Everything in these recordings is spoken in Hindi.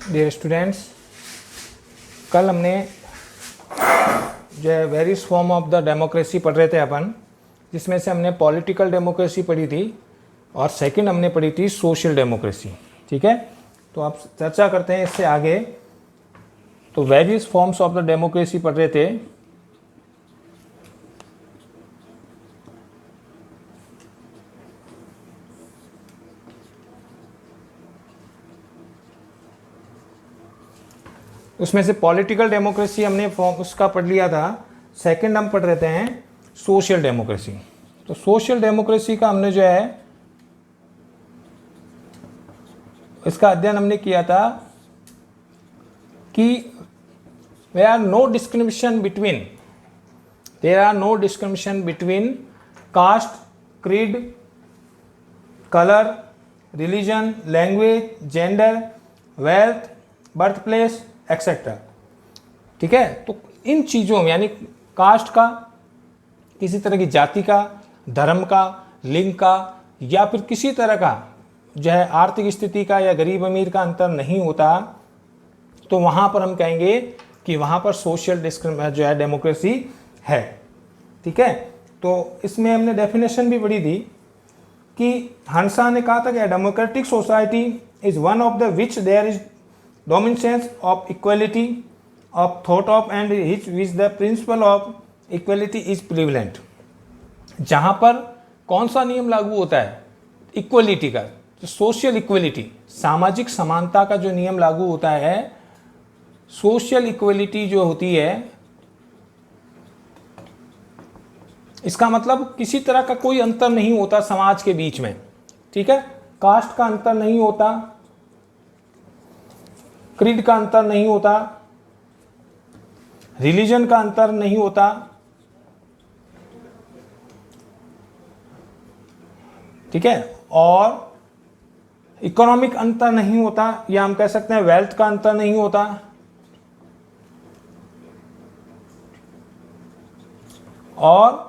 डियर स्टूडेंट्स, कल हमने जो है various form of the democracy पढ़ रहे थे अपन, जिसमें से हमने पॉलिटिकल डेमोक्रेसी पढ़ी थी और सेकंड हमने पढ़ी थी सोशल डेमोक्रेसी। ठीक है, तो आप चर्चा करते हैं इससे आगे। तो various forms of the democracy पढ़ रहे थे। उसमें से पॉलिटिकल डेमोक्रेसी हमने फॉर्म उसका पढ़ लिया था। सेकंड हम पढ़ रहे हैं सोशल डेमोक्रेसी। तो सोशल डेमोक्रेसी का हमने जो है इसका अध्ययन हमने किया था कि there are no discrimination between caste, creed, colour, religion, language, gender, wealth, birth place etcetera. ठीक है, तो इन चीज़ों में यानी कास्ट का, किसी तरह की जाति का, धर्म का, लिंग का या फिर किसी तरह का जो है आर्थिक स्थिति का या गरीब अमीर का अंतर नहीं होता, तो वहाँ पर हम कहेंगे कि वहाँ पर सोशल जो है डेमोक्रेसी है। ठीक है, तो इसमें हमने डेफिनेशन भी पढ़ी थी कि हंसा ने कहा था कि democratic society is one of the which there is dominance of equality of thought of and which the principle of equality is prevalent। जहाँ पर कौन सा नियम लागू होता है? इक्वलिटी का, तो सोशल इक्वलिटी, सामाजिक समानता का जो नियम लागू होता है, सोशल इक्वलिटी जो होती है, इसका मतलब किसी तरह का कोई अंतर नहीं होता समाज के बीच में। ठीक है, कास्ट का अंतर नहीं होता, क्रीड का अंतर नहीं होता, रिलीजन का अंतर नहीं होता, ठीक है, और इकोनॉमिक अंतर नहीं होता, या हम कह सकते हैं वेल्थ का अंतर नहीं होता, और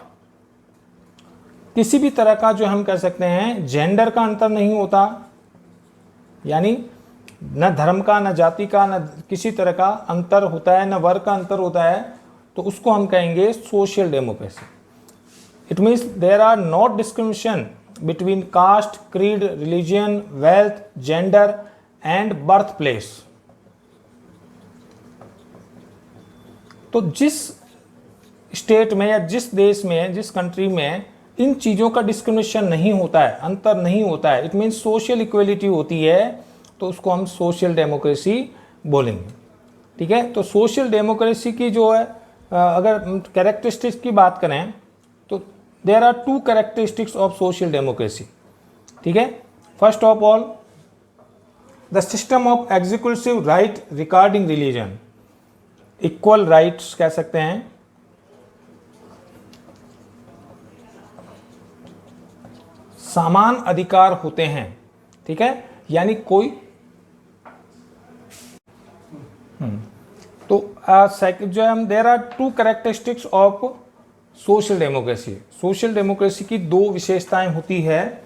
किसी भी तरह का जो हम कह सकते हैं जेंडर का अंतर नहीं होता, यानी न धर्म का, न जाति का, न किसी तरह का अंतर होता है, न वर्ग का अंतर होता है, तो उसको हम कहेंगे social democracy. It means there are not discrimination between caste, creed, religion, wealth, gender and birth place. तो जिस स्टेट में या जिस देश में, जिस कंट्री में इन चीज़ों का डिस्क्रिमिनेशन नहीं होता है, अंतर नहीं होता है, इट मीन्स सोशल इक्वलिटी होती है, तो उसको हम सोशल डेमोक्रेसी बोलेंगे। ठीक है, तो सोशल डेमोक्रेसी की जो है अगर कैरेक्टरिस्टिक्स की बात करें तो there are two characteristics of social democracy. ठीक है, first of all the system of executive right regarding religion, equal rights कह सकते हैं, समान अधिकार होते हैं। ठीक है, यानी कोई तो जो हम there are two characteristics of social democracy. Social democracy की दो विशेषताएं होती है।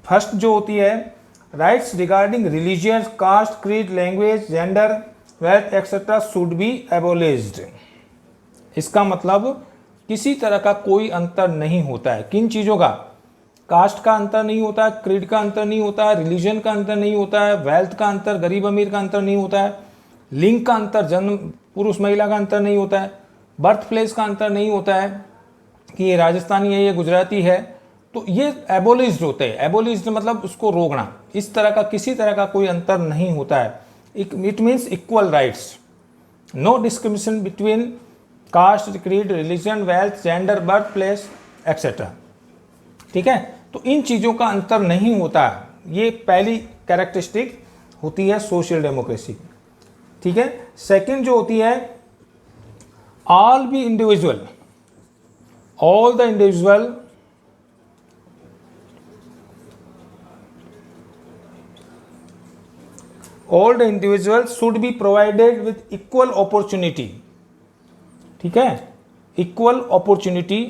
फर्स्ट जो होती है rights regarding religion, caste, creed, language, gender, wealth etcetera should be abolished. इसका मतलब किसी तरह का कोई अंतर नहीं होता है। किन चीज़ों का? कास्ट का अंतर नहीं होता, क्रीड का अंतर नहीं होता, रिलीजन का अंतर नहीं होता है, वेल्थ का अंतर, गरीब अमीर का अंतर नहीं होता है, लिंग का अंतर, जन्म पुरुष महिला का अंतर नहीं होता है, बर्थ प्लेस का अंतर नहीं होता है कि ये राजस्थानी है, ये गुजराती है, तो ये एबोलिश्ड होते हैं। एबोलिश्ड मतलब उसको रोकना, इस तरह का किसी तरह का कोई अंतर नहीं होता है। It means equal rights, no discrimination between caste, creed, religion, wealth, gender, birth place etcetera. ठीक है, तो इन चीज़ों का अंतर नहीं होता, ये पहली कैरेक्टरिस्टिक होती है सोशल डेमोक्रेसी की। ठीक है, सेकंड जो होती है all the individual should be provided with equal opportunity. ठीक है, इक्वल अपॉर्चुनिटी,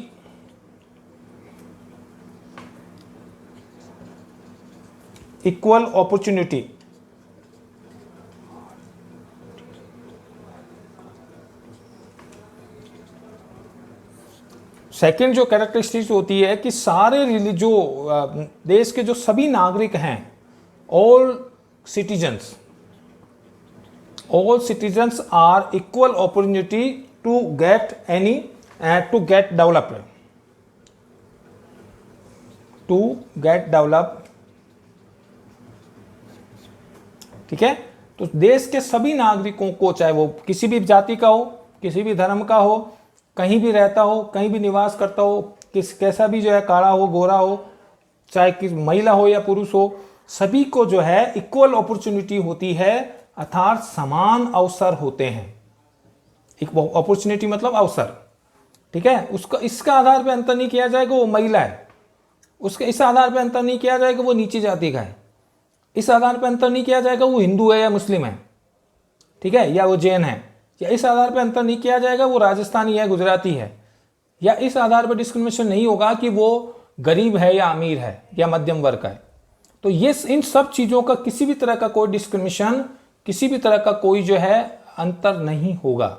सेकंड जो कैरेक्टरिस्टिक्स होती है कि सारे जो देश के जो सभी नागरिक हैं, all citizens are equal opportunity to get develop. ठीक है, तो देश के सभी नागरिकों को, चाहे वो किसी भी जाति का हो, किसी भी धर्म का हो, कहीं भी रहता हो, कहीं भी निवास करता हो, कैसा भी जो है, काला हो, गोरा हो, चाहे किस महिला हो या पुरुष हो, सभी को जो है इक्वल अपॉर्चुनिटी होती है, अर्थात समान अवसर होते हैं। अपॉर्चुनिटी मतलब अवसर। ठीक है, उसका इसका आधार पे अंतर नहीं किया जाएगा वो महिला है, उसके इस आधार पे अंतर नहीं किया जाएगा वो नीची जाति का है, इस आधार पे अंतर नहीं किया जाएगा वो हिंदू है या मुस्लिम है, ठीक है, या वो जैन है, या इस आधार पे अंतर नहीं किया जाएगा वो राजस्थानी है, गुजराती है, या इस आधार पर डिस्क्रिमिनेशन नहीं होगा कि वो गरीब है या अमीर है या मध्यम वर्ग का है। तो ये इन सब चीज़ों का किसी भी तरह का कोई डिस्क्रिमिनेशन, किसी भी तरह का कोई जो है अंतर नहीं होगा।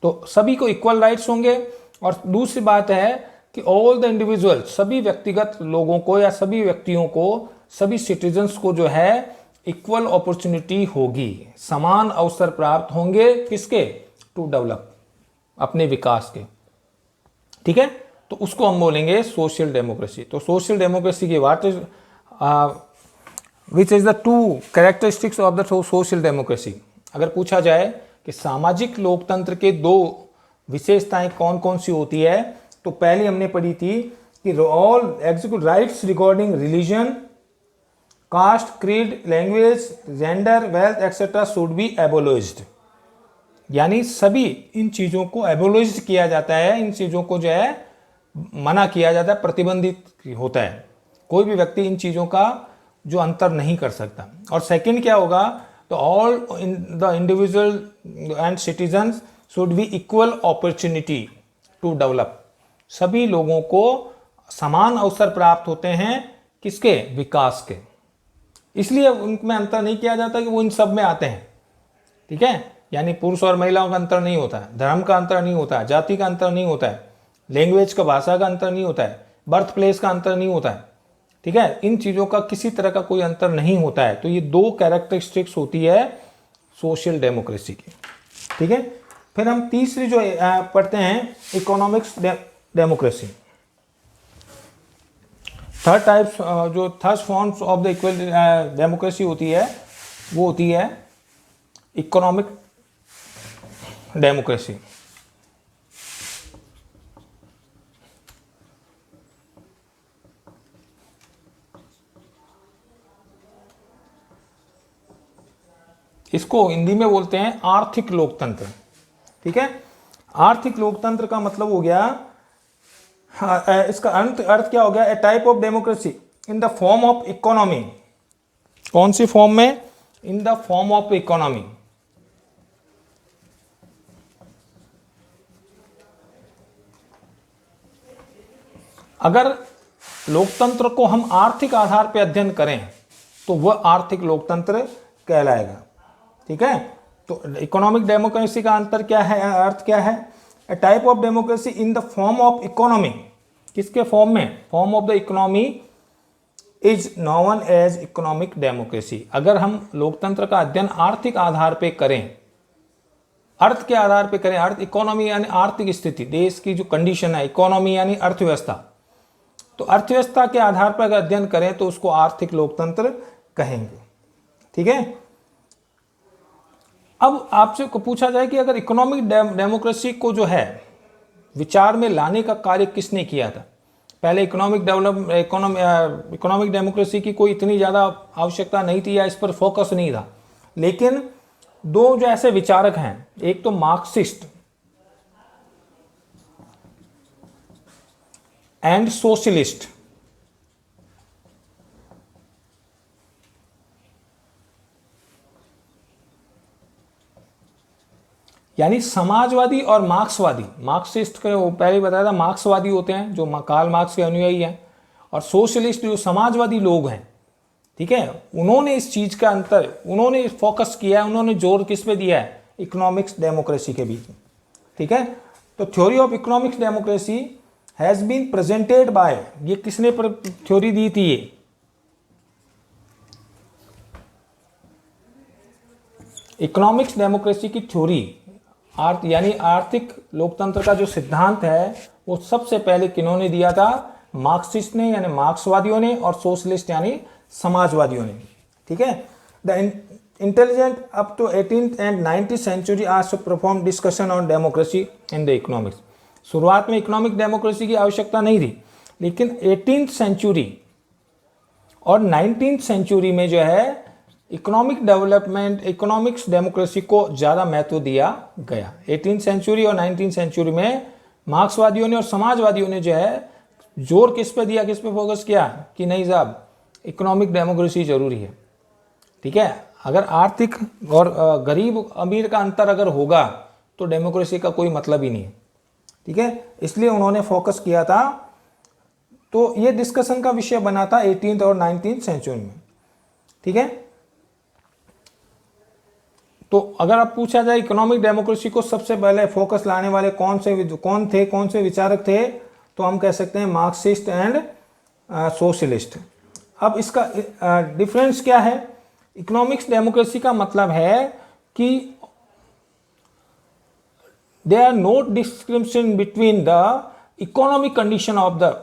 तो सभी को इक्वल राइट्स होंगे। और दूसरी बात है कि ऑल द इंडिविजुअल, सभी व्यक्तिगत लोगों को या सभी व्यक्तियों को, सभी सिटीजन्स को जो है इक्वल अपॉर्चुनिटी होगी, समान अवसर प्राप्त होंगे, किसके? टू डेवलप, अपने विकास के। ठीक है, तो उसको हम बोलेंगे सोशल डेमोक्रेसी। तो सोशल डेमोक्रेसी की what is which is the two characteristics of the social democracy. अगर पूछा जाए कि सामाजिक लोकतंत्र के दो विशेषताएं कौन कौन सी होती है, तो पहले हमने पढ़ी थी कि all executive rights regarding religion, caste, creed, language, gender, wealth etcetera should be abolished. यानी सभी इन चीज़ों को एबोलिश्ड किया जाता है, इन चीज़ों को जो है मना किया जाता है, प्रतिबंधित होता है। कोई भी व्यक्ति इन चीज़ों का जो अंतर नहीं कर सकता। और सेकंड क्या होगा, तो all the individual and citizens should be equal opportunity to develop. सभी लोगों को समान अवसर प्राप्त होते हैं, किसके? विकास के। इसलिए उनमें अंतर नहीं किया जाता कि वो इन सब में आते हैं। ठीक है, यानी पुरुष और महिलाओं का अंतर नहीं होता है, धर्म का अंतर नहीं होता है, जाति का अंतर नहीं होता है, लैंग्वेज का, भाषा का अंतर नहीं होता है, बर्थ प्लेस का अंतर नहीं होता है। ठीक है, इन चीज़ों का किसी तरह का कोई अंतर नहीं होता है। तो ये दो कैरेक्टरिस्टिक्स होती है सोशल डेमोक्रेसी की। ठीक है, फिर हम तीसरी जो पढ़ते हैं इकोनॉमिक्स डेमोक्रेसी। थर्ड टाइप्स, जो third forms of the equal democracy होती है वो होती है इकोनॉमिक डेमोक्रेसी। इसको हिंदी में बोलते हैं आर्थिक लोकतंत्र। ठीक है, आर्थिक लोकतंत्र का मतलब हो गया, इसका अर्थ क्या हो गया? A type of democracy in the form of economy. कौन सी फॉर्म में? In the form of economy. अगर लोकतंत्र को हम आर्थिक आधार पर अध्ययन करें तो वह आर्थिक लोकतंत्र कहलाएगा। ठीक है, तो इकोनॉमिक डेमोक्रेसी का अंतर क्या है, अर्थ क्या है? A type of democracy in the form of economy. किसके फॉर्म में? Form of the economy is known as economic democracy. अगर हम लोकतंत्र का अध्ययन आर्थिक आधार पे करें, अर्थ के आधार पे करें, अर्थ इकोनॉमी यानी आर्थिक स्थिति, देश की जो कंडीशन है, इकोनॉमी यानी अर्थव्यवस्था, तो अर्थव्यवस्था के आधार पर अगर अध्ययन करें तो उसको आर्थिक लोकतंत्र कहेंगे। ठीक है, अब आपसे को पूछा जाए कि अगर इकोनॉमिक डेमोक्रेसी को जो है विचार में लाने का कार्य किसने किया था? पहले इकोनॉमिक डेमोक्रेसी की कोई इतनी ज़्यादा आवश्यकता नहीं थी या इस पर फोकस नहीं था, लेकिन दो जो ऐसे विचारक हैं, एक तो मार्क्सिस्ट एंड सोशलिस्ट। यानी समाजवादी और मार्क्सवादी। मार्क्सिस्ट के पहले बताया था, मार्क्सवादी होते हैं जो कार्ल मार्क्स के अनुयायी हैं, और सोशलिस्ट जो समाजवादी लोग हैं। ठीक है, उन्होंने इस चीज़ का अंतर, उन्होंने फोकस किया है, उन्होंने जोर किस पे दिया है? इकोनॉमिक्स डेमोक्रेसी के बीच में। ठीक है, तो theory of economics democracy has been presented by, ये किसने थ्योरी दी थी? ये इकोनॉमिक्स डेमोक्रेसी की थ्योरी यानी आर्थिक लोकतंत्र का जो सिद्धांत है वो सबसे पहले किन्होंने दिया था? मार्क्सिस्ट ने यानी मार्क्सवादियों ने, और सोशलिस्ट यानी समाजवादियों ने। ठीक है। The intelligent up to 18th and 19th century also perform discussion on democracy in the economics. शुरुआत में इकोनॉमिक डेमोक्रेसी की आवश्यकता नहीं थी, लेकिन 18th सेंचुरी और 19th सेंचुरी में जो है इकोनॉमिक डेवलपमेंट, इकोनॉमिक्स डेमोक्रेसी को ज़्यादा महत्व दिया गया। 18th सेंचुरी और 19th सेंचुरी में मार्क्सवादियों ने और समाजवादियों ने जो है जोर किस पे दिया, किस पे फोकस किया कि नहीं साहब इकोनॉमिक डेमोक्रेसी जरूरी है। ठीक है। अगर आर्थिक और गरीब अमीर का अंतर अगर होगा तो डेमोक्रेसी का कोई मतलब ही नहीं है। ठीक है। इसलिए उन्होंने फोकस किया था। तो ये डिस्कशन का विषय बना था 18th और 19th सेंचुरी में। ठीक है। तो अगर आप पूछा जाए इकोनॉमिक डेमोक्रेसी को सबसे पहले फोकस लाने वाले कौन से विचारक थे, तो हम कह सकते हैं मार्क्सिस्ट एंड सोशलिस्ट। अब इसका डिफरेंस क्या है? इकोनॉमिक्स डेमोक्रेसी का मतलब है कि there are no discrimination between the economic condition of the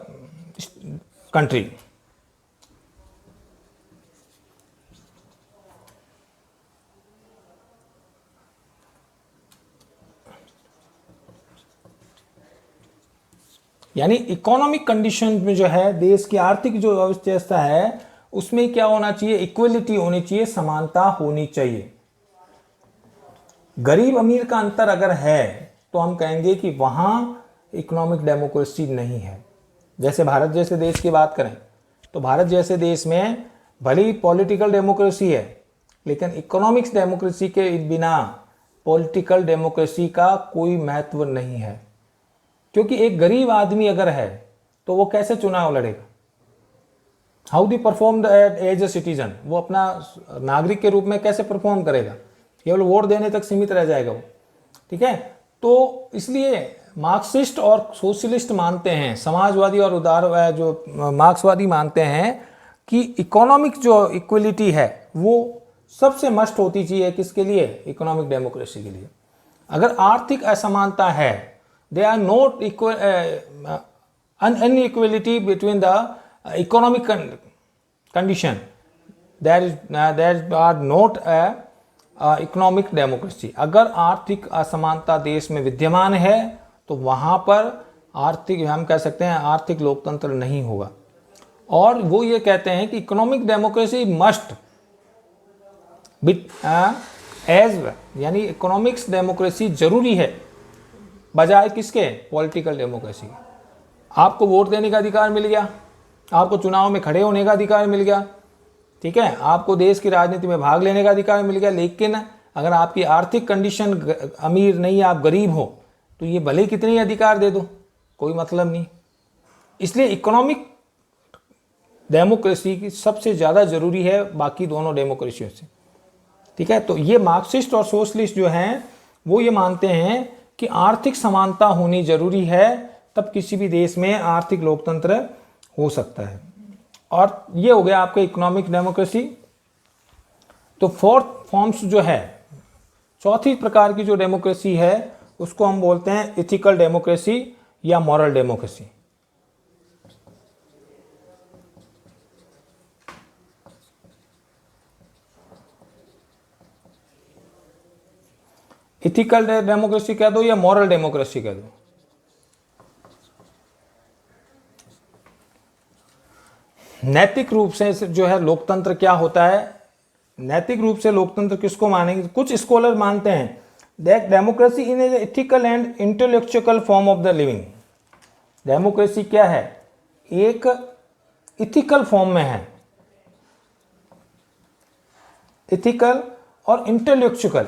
country. यानी इकोनॉमिक कंडीशन में जो है देश की आर्थिक जो अवस्था है उसमें क्या होना चाहिए? इक्वलिटी होनी चाहिए, समानता होनी चाहिए। गरीब अमीर का अंतर अगर है तो हम कहेंगे कि वहां इकोनॉमिक डेमोक्रेसी नहीं है। जैसे भारत जैसे देश की बात करें तो भारत जैसे देश में भले ही पॉलिटिकल डेमोक्रेसी है, लेकिन इकोनॉमिक्स डेमोक्रेसी के बिना पॉलिटिकल डेमोक्रेसी का कोई महत्व नहीं है। क्योंकि एक गरीब आदमी अगर है तो वो कैसे चुनाव लड़ेगा? How the perform as a citizen? वो अपना नागरिक के रूप में कैसे परफॉर्म करेगा? केवल वोट देने तक सीमित रह जाएगा वो। ठीक है। तो इसलिए मार्क्सिस्ट और सोशलिस्ट मानते हैं, समाजवादी और जो मार्क्सवादी मानते हैं कि इकोनॉमिक जो इक्वलिटी है वो सबसे मस्ट होती चाहिए। किसके लिए? इकोनॉमिक डेमोक्रेसी के लिए। अगर आर्थिक असमानता है, they are not equal inequality between the economic condition, there are not a economic democracy। अगर आर्थिक असमानता देश में विद्यमान है तो वहां पर आर्थिक, हम कह सकते हैं आर्थिक लोकतंत्र नहीं होगा। और वो ये कहते हैं कि इकोनॉमिक डेमोक्रेसी मस्ट एज, यानी इकोनॉमिक्स डेमोक्रेसी जरूरी है बजाय किसके? Political democracy. आपको वोट देने का अधिकार मिल गया, आपको चुनाव में खड़े होने का अधिकार मिल गया, ठीक है, आपको देश की राजनीति में भाग लेने का अधिकार मिल गया, लेकिन अगर आपकी आर्थिक कंडीशन अमीर नहीं, आप गरीब हो, तो ये भले कितने ही अधिकार दे दो, कोई मतलब नहीं। इसलिए इकोनॉमिक डेमोक्रेसी की सबसे ज़्यादा जरूरी है बाकी दोनों डेमोक्रेसियों से। ठीक है। तो ये मार्क्सिस्ट और सोशलिस्ट जो हैं वो ये मानते हैं कि आर्थिक समानता होनी जरूरी है, तब किसी भी देश में आर्थिक लोकतंत्र हो सकता है। और ये हो गया आपका इकोनॉमिक डेमोक्रेसी। तो फोर्थ फॉर्म्स जो है, चौथी प्रकार की जो डेमोक्रेसी है उसको हम बोलते हैं एथिकल डेमोक्रेसी या मॉरल डेमोक्रेसी। इथिकल डेमोक्रेसी कह दो या मॉरल डेमोक्रेसी कह दो। नैतिक रूप से जो है लोकतंत्र क्या होता है, नैतिक रूप से लोकतंत्र किसको मानेंगे? कुछ स्कॉलर मानते हैं that democracy in A ethical and intellectual form of the living. Democracy क्या है? एक इथिकल फॉर्म में है, इथिकल और इंटेलेक्चुअल।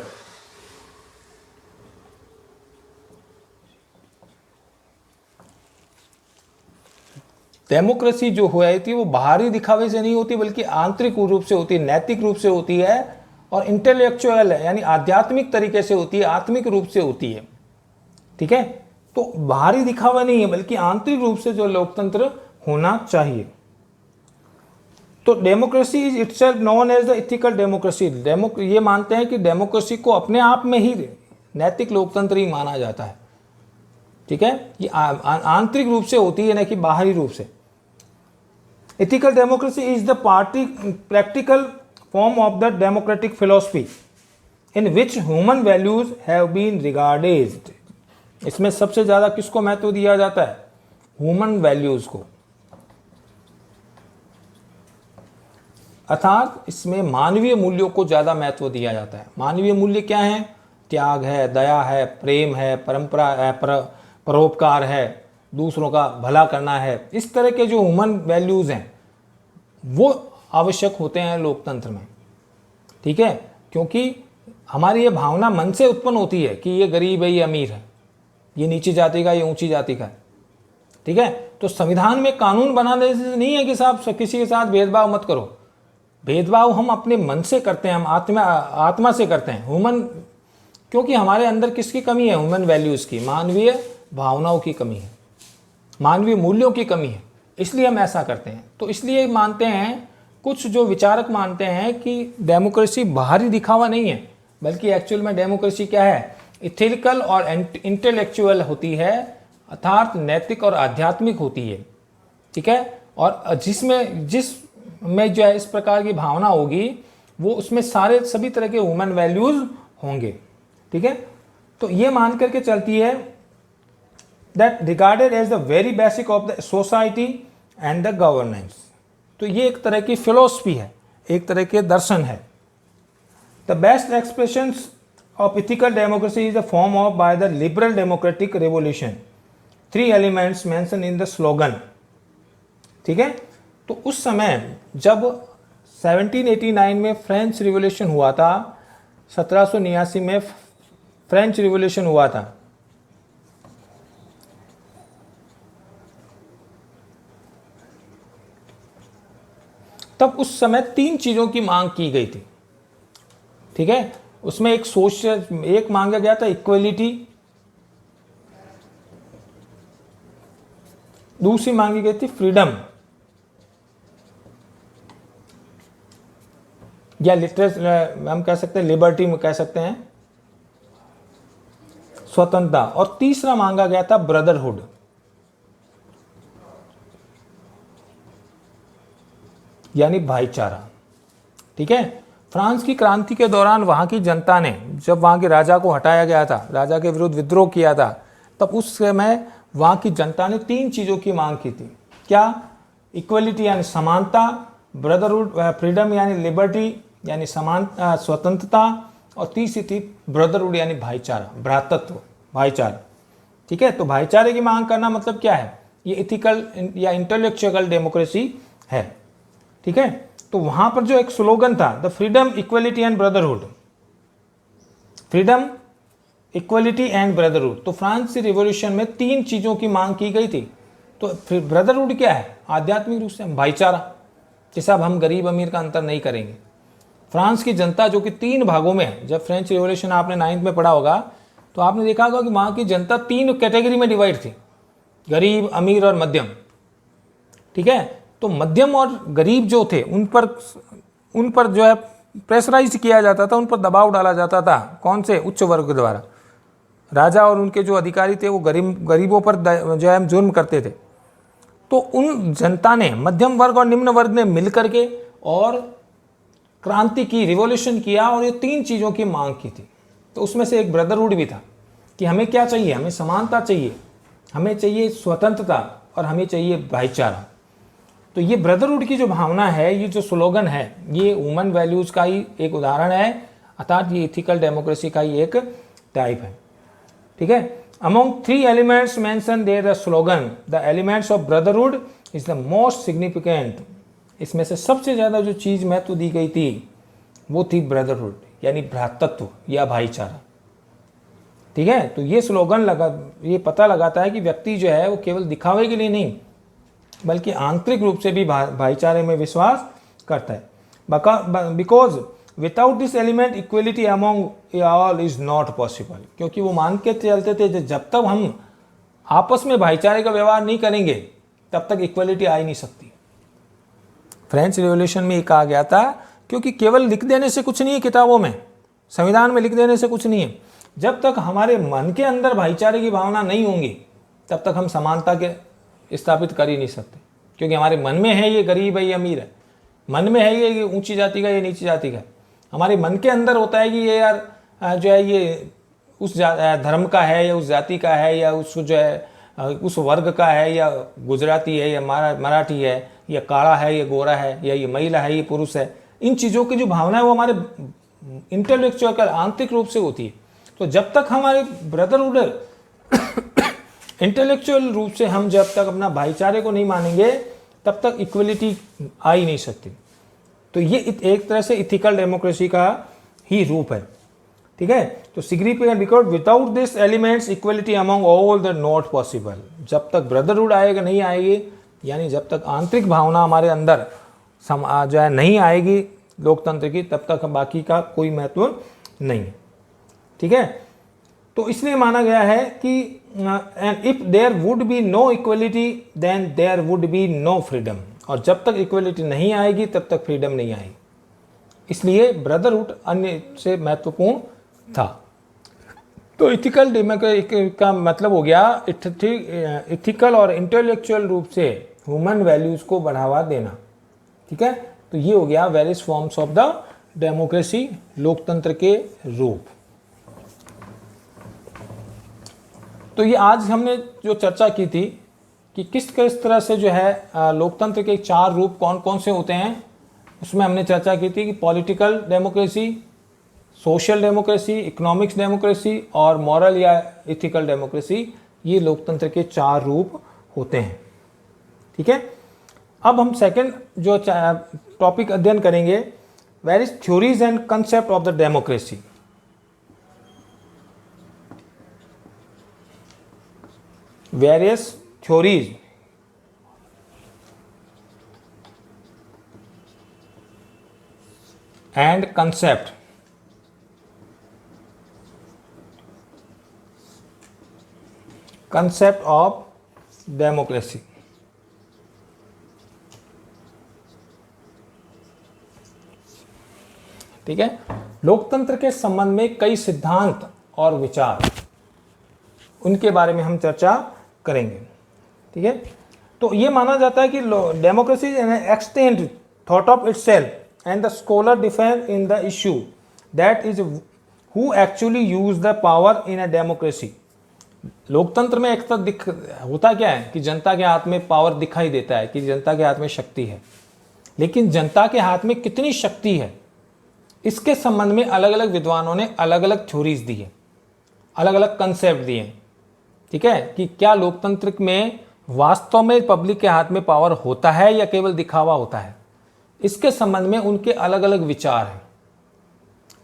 डेमोक्रेसी जो हुई थी वो बाहरी दिखावे से नहीं होती, बल्कि आंतरिक रूप से होती है, नैतिक रूप से होती है, और इंटेलेक्चुअल है यानी आध्यात्मिक तरीके से होती है, आत्मिक रूप से होती है। ठीक है। तो बाहरी दिखावा नहीं है बल्कि आंतरिक रूप से जो लोकतंत्र होना चाहिए। तो democracy is itself known as the ethical democracy. ये मानते हैं कि डेमोक्रेसी को अपने आप में ही नैतिक लोकतंत्र ही माना जाता है। ठीक है, ये आंतरिक रूप से होती है, न कि बाहरी रूप से। Ethical democracy is the party practical form of the democratic philosophy in which human values have been regarded. इसमें सबसे ज्यादा किसको महत्व दिया जाता है? ह्यूमन वैल्यूज को। अर्थात इसमें मानवीय मूल्यों को ज्यादा महत्व दिया जाता है। मानवीय मूल्य क्या है? त्याग है, दया है, प्रेम है, परंपरा है, परोपकार है, दूसरों का भला करना है। इस तरह के जो ह्यूमन वैल्यूज हैं वो आवश्यक होते हैं लोकतंत्र में। ठीक है, क्योंकि हमारी ये भावना मन से उत्पन्न होती है कि ये गरीब है, ये अमीर है, ये नीची जाति का, ये ऊंची जाति का है। ठीक है, तो संविधान में कानून बनाने से नहीं है कि साहब किसी के साथ भेदभाव मत करो। भेदभाव हम अपने मन से करते हैं, हम आत्मा से करते हैं। ह्यूमन, क्योंकि हमारे अंदर किसकी कमी है? ह्यूमन वैल्यूज की, मानवीय भावनाओं की कमी है, मानवीय मूल्यों की कमी है, इसलिए हम ऐसा करते हैं। तो इसलिए मानते हैं, कुछ जो विचारक मानते हैं कि डेमोक्रेसी बाहरी दिखावा नहीं है, बल्कि एक्चुअल में डेमोक्रेसी क्या है? इथिकल और इंटेलेक्चुअल होती है, अर्थात नैतिक और आध्यात्मिक होती है। ठीक है, और जिसमें जो है इस प्रकार की भावना होगी, वो उसमें सभी तरह के ह्यूमन वैल्यूज होंगे। ठीक है, तो ये मान करके चलती है that regarded as the very basic of the society and the governance. तो ये एक तरह की फिलोसफी है, एक तरह के दर्शन है। The best expressions of ethical democracy is a form of by the liberal democratic revolution, 3 elements mentioned in the slogan। ठीक है, तो उस समय जब 1789 में फ्रेंच रिवॉल्यूशन हुआ था, 1789 में फ्रेंच रिवॉल्यूशन हुआ था, तब उस समय 3 चीजों की मांग की गई थी। ठीक है, उसमें एक मांगा गया था इक्वलिटी, दूसरी मांगी गई थी फ्रीडम, या हम कह सकते हैं लिबर्टी में कह सकते हैं, स्वतंत्रता, और तीसरा मांगा गया था ब्रदरहुड। यानी भाईचारा। ठीक है, फ्रांस की क्रांति के दौरान वहां की जनता ने, जब वहां के राजा को हटाया गया था, राजा के विरुद्ध विद्रोह किया था, तब उस समय वहां की जनता ने 3 चीजों की मांग की थी। क्या? इक्वलिटी यानी समानता, ब्रदरहुड फ्रीडम यानी लिबर्टी यानी स्वतंत्रता, और तीसरी थी ब्रदरहुड यानी भाईचारा, भ्रातृत्व, भाईचारा। ठीक है, तो भाईचारे की मांग करना मतलब क्या है? ये इथिकल या इंटेलेक्चुअल डेमोक्रेसी है। ठीक है, तो वहां पर जो एक स्लोगन था, the freedom equality and brotherhood, freedom equality and brotherhood. तो फ्रांस रिवॉल्यूशन में 3 चीजों की मांग की गई थी। तो फिर ब्रदरहुड क्या है? आध्यात्मिक रूप से भाईचारा, कि साहब हम गरीब अमीर का अंतर नहीं करेंगे। फ्रांस की जनता जो कि 3 भागों में है, जब फ्रेंच रिवॉल्यूशन आपने 9th में पढ़ा होगा तो आपने देखा होगा कि वहां की जनता 3 कैटेगरी में डिवाइड थी, गरीब, अमीर और मध्यम। ठीक है, तो मध्यम और गरीब जो थे उन पर जो है प्रेशराइज किया जाता था, उन पर दबाव डाला जाता था। कौन से? उच्च वर्ग द्वारा। राजा और उनके जो अधिकारी थे वो गरीबों पर जो है जुर्म करते थे। तो उन जनता ने, मध्यम वर्ग और निम्न वर्ग ने मिल करके और क्रांति की, रिवॉल्यूशन किया, और ये 3 चीज़ों की मांग की थी। तो उसमें से एक ब्रदरहुड भी था कि हमें क्या चाहिए? हमें समानता चाहिए, हमें चाहिए स्वतंत्रता, और हमें चाहिए भाईचारा। तो ये ब्रदरहुड की जो भावना है, ये जो स्लोगन है, ये ह्यूमन वैल्यूज का ही एक उदाहरण है, अर्थात ये इथिकल डेमोक्रेसी का ही एक टाइप है। ठीक है, among 3 elements mention there the slogan the elements of brotherhood is the most significant. इसमें से सबसे ज्यादा जो चीज महत्व दी गई थी वो थी ब्रदरहुड, यानी भ्रातृत्व या भाईचारा। ठीक है, तो ये स्लोगन ये पता लगाता है कि व्यक्ति जो है वो केवल दिखावे के लिए नहीं, बल्कि आंतरिक रूप से भी भाईचारे में विश्वास करता है। Because without this element equality among all is not possible. क्योंकि वो मान के चलते थे जब तक हम आपस में भाईचारे का व्यवहार नहीं करेंगे तब तक इक्वलिटी आ ही नहीं सकती। फ्रेंच रिवॉल्यूशन में ये कहा गया था, क्योंकि केवल लिख देने से कुछ नहीं है, किताबों में, संविधान में लिख देने से कुछ नहीं है। जब तक हमारे मन के अंदर भाईचारे की भावना नहीं होंगी तब तक हम समानता के स्थापित कर ही नहीं सकते, क्योंकि हमारे मन में है ये गरीब है ये अमीर है, मन में है ये ऊंची जाति का ये नीची जाति का, हमारे मन के अंदर होता है कि ये यार जो है ये उस धर्म का है या उस जाति का है या उस जो है उस वर्ग का है, या गुजराती है या मराठी है, या काला है या गोरा है, या ये महिला है ये पुरुष है। इन चीज़ों की जो भावना है वो हमारे इंटेलेक्चुअल आंतरिक रूप से होती है। तो जब तक हमारे ब्रदरहुड इंटेलेक्चुअल रूप से हम जब तक अपना भाईचारे को नहीं मानेंगे तब तक इक्वलिटी आ ही नहीं सकती। तो ये एक तरह से इथिकल डेमोक्रेसी का ही रूप है, ठीक है। तो significant because without this elements equality among all the not possible. जब तक ब्रदरहुड आएगा नहीं आएगी, यानी जब तक आंतरिक भावना हमारे अंदर जो है नहीं आएगी लोकतंत्र की, तब तक बाकी का कोई महत्व नहीं है, ठीक है। तो इसलिए माना गया है कि if there would be no equality then there would be no freedom. और जब तक इक्वलिटी नहीं आएगी तब तक फ्रीडम नहीं आएगी। इसलिए ब्रदरहुड अन्य से महत्वपूर्ण था। तो इथिकल डेमोक्रेसी का मतलब हो गया इथिकल और इंटेलेक्चुअल रूप से ह्यूमन वैल्यूज को बढ़ावा देना, ठीक है। तो ये हो गया various forms of the democracy, लोकतंत्र के रूप। तो ये आज हमने जो चर्चा की थी कि किस किस तरह से जो है लोकतंत्र के 4 रूप कौन कौन से होते हैं, उसमें हमने चर्चा की थी कि political democracy, social democracy, economics democracy और मॉरल या इथिकल डेमोक्रेसी, ये लोकतंत्र के 4 रूप होते हैं, ठीक है। अब हम सेकंड जो टॉपिक अध्ययन करेंगे, various theories and concept of the democracy. Various theories and concept of democracy. ठीक है। लोकतंत्र के संबंध में कई सिद्धांत और विचार, उनके बारे में हम चर्चा करेंगे, ठीक है। तो ये माना जाता है कि democracy is an extend thought of itself and the scholar define in the issue that is who actually use the power in a democracy. लोकतंत्र में एक तो होता क्या है कि जनता के हाथ में पावर दिखाई देता है कि जनता के हाथ में शक्ति है, लेकिन जनता के हाथ में कितनी शक्ति है इसके संबंध में अलग अलग विद्वानों ने अलग अलग थ्योरीज दी है, अलग अलग कंसेप्ट दिए हैं, ठीक है। कि क्या लोकतंत्र में वास्तव में पब्लिक के हाथ में पावर होता है या केवल दिखावा होता है, इसके संबंध में उनके अलग अलग विचार हैं,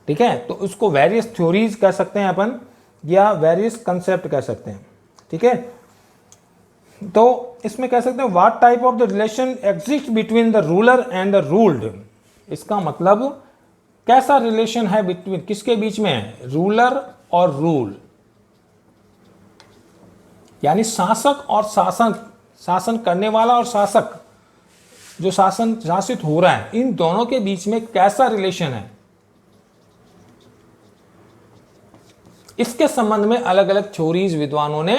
ठीक है। तो उसको वेरियस थ्योरीज कह सकते हैं अपन, या वेरियस कंसेप्ट कह सकते हैं, ठीक है। तो इसमें कह सकते हैं what type of the relation exist between the ruler and the ruled. इसका मतलब कैसा रिलेशन है बिटवीन, किसके बीच में है, रूलर और रूल, यानी शासक और शासन करने वाला और शासक जो शासित हो रहा है, इन दोनों के बीच में कैसा रिलेशन है, इसके संबंध में अलग अलग थ्योरीज विद्वानों ने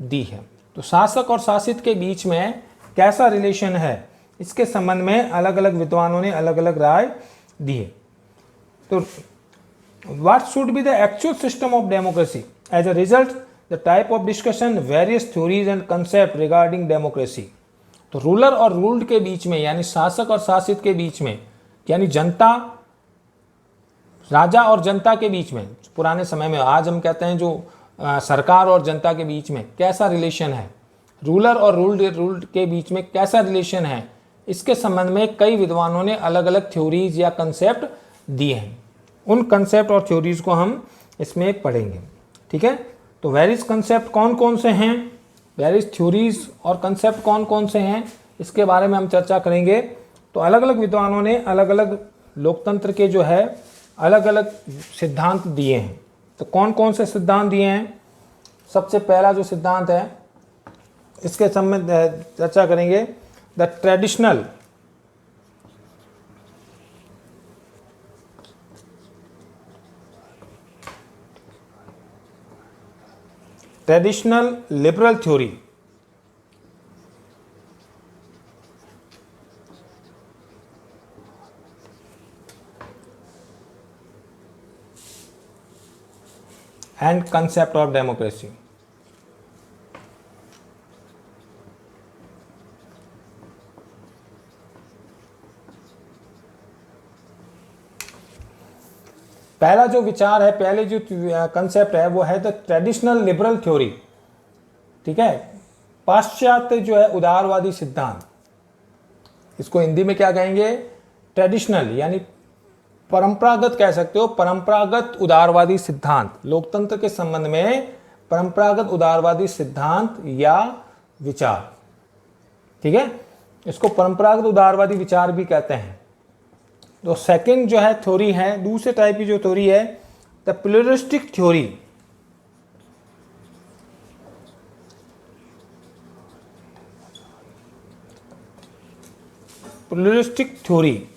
दी है। तो शासक और शासित के बीच में कैसा रिलेशन है, इसके संबंध में अलग अलग विद्वानों ने अलग अलग राय दी है। तो what should be the actual system of democracy, as a result the type of discussion, various theories and concept regarding democracy. तो रूलर और रूल्ड के बीच में, यानी शासक और शासित के बीच में, यानी जनता, राजा और जनता के बीच में, पुराने समय में, आज हम कहते हैं जो सरकार और जनता के बीच में कैसा रिलेशन है, रूलर और रूल्ड के बीच में कैसा रिलेशन है, इसके संबंध में कई विद्वानों ने अलग अलग थ्योरीज या कंसेप्ट दिए हैं। उन कंसेप्ट और थ्योरीज को हम इसमें पढ़ेंगे, ठीक है। तो वेरियस कंसेप्ट कौन कौन से हैं, वेरियस थ्योरीज और कंसेप्ट कौन कौन से हैं, इसके बारे में हम चर्चा करेंगे। तो अलग अलग विद्वानों ने अलग अलग लोकतंत्र के जो है अलग अलग सिद्धांत दिए हैं। तो कौन कौन से सिद्धांत दिए हैं, सबसे पहला जो सिद्धांत है इसके संबंध चर्चा करेंगे। The traditional liberal theory and concept of democracy. पहला जो विचार है, पहले जो कंसेप्ट है वो है द ट्रेडिशनल लिबरल थ्योरी। ठीक है, पाश्चात्य जो है उदारवादी सिद्धांत, इसको हिंदी में क्या कहेंगे, ट्रेडिशनल यानी परंपरागत कह सकते हो, परंपरागत उदारवादी सिद्धांत। लोकतंत्र के संबंध में परंपरागत उदारवादी सिद्धांत या विचार। ठीक है, इसको परंपरागत उदारवादी विचार भी कहते हैं। तो सेकंड जो है थ्योरी है, दूसरे टाइप की जो थ्योरी है, द प्लुरलिस्टिक थ्योरी। प्लुरलिस्टिक थ्योरी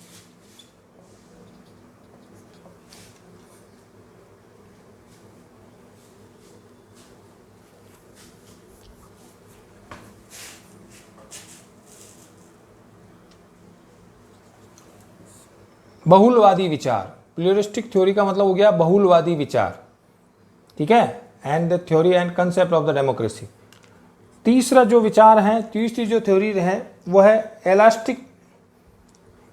बहुलवादी विचार। प्लुरलिस्टिक थ्योरी का मतलब हो गया बहुलवादी विचार। ठीक है, and the theory and concept of the democracy. तीसरा जो विचार है, तीसरी जो थ्योरी है वो है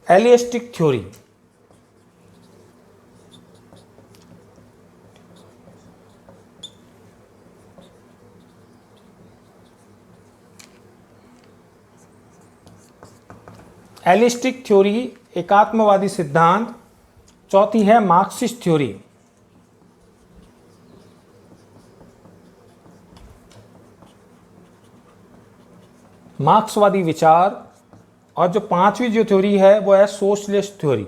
एलिस्टिक थ्योरी। एलिस्टिक थ्योरी एकात्मवादी सिद्धांत। चौथी है मार्क्सिस्ट थ्योरी। मार्क्सवादी विचार। और जो पांचवी जो थ्योरी है वो है सोशलिस्ट थ्योरी।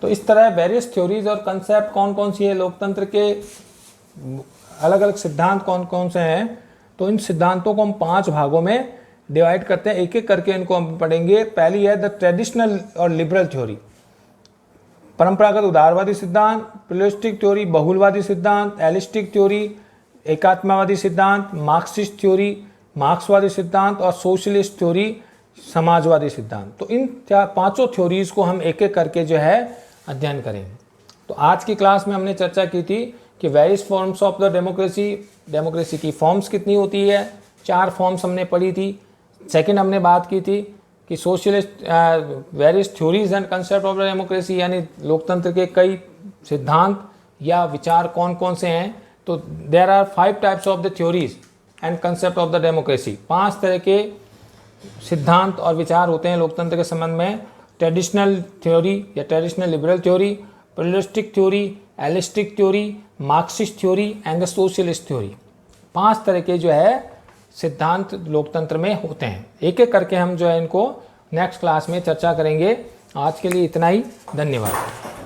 तो इस तरह वेरियस थ्योरीज और कंसेप्ट कौन कौन सी है, लोकतंत्र के अलग अलग सिद्धांत कौन कौन से हैं। तो इन सिद्धांतों को हम 5 भागों में डिवाइड करते हैं, एक एक करके इनको हम पढ़ेंगे। पहली है द ट्रेडिशनल और लिबरल थ्योरी, परंपरागत उदारवादी सिद्धांत। प्लुरलिस्टिक थ्योरी बहुलवादी सिद्धांत। एलिस्टिक थ्योरी एकात्मवादी सिद्धांत। मार्क्सिस्ट थ्योरी मार्क्सवादी सिद्धांत। और सोशलिस्ट थ्योरी समाजवादी सिद्धांत। तो इन 5 थ्योरीज को हम एक एक करके जो है अध्ययन करेंगे। तो आज की क्लास में हमने चर्चा की थी कि various forms of the democracy, democracy की फॉर्म्स कितनी होती है, 4 फॉर्म्स हमने पढ़ी थी। सेकंड हमने बात की थी कि socialist various theories and concept of the democracy, यानी लोकतंत्र के कई सिद्धांत या विचार कौन कौन से हैं। तो there are 5 types of the theories and concept of the democracy. 5 तरह के सिद्धांत और विचार होते हैं लोकतंत्र के संबंध में। ट्रेडिशनल थ्योरी या traditional liberal theory, pluralistic theory, elitist theory, Marxist theory and the socialist theory. 5 तरह के जो है सिद्धांत लोकतंत्र में होते हैं। एक एक करके हम जो है इनको नेक्स्ट क्लास में चर्चा करेंगे। आज के लिए इतना ही, धन्यवाद।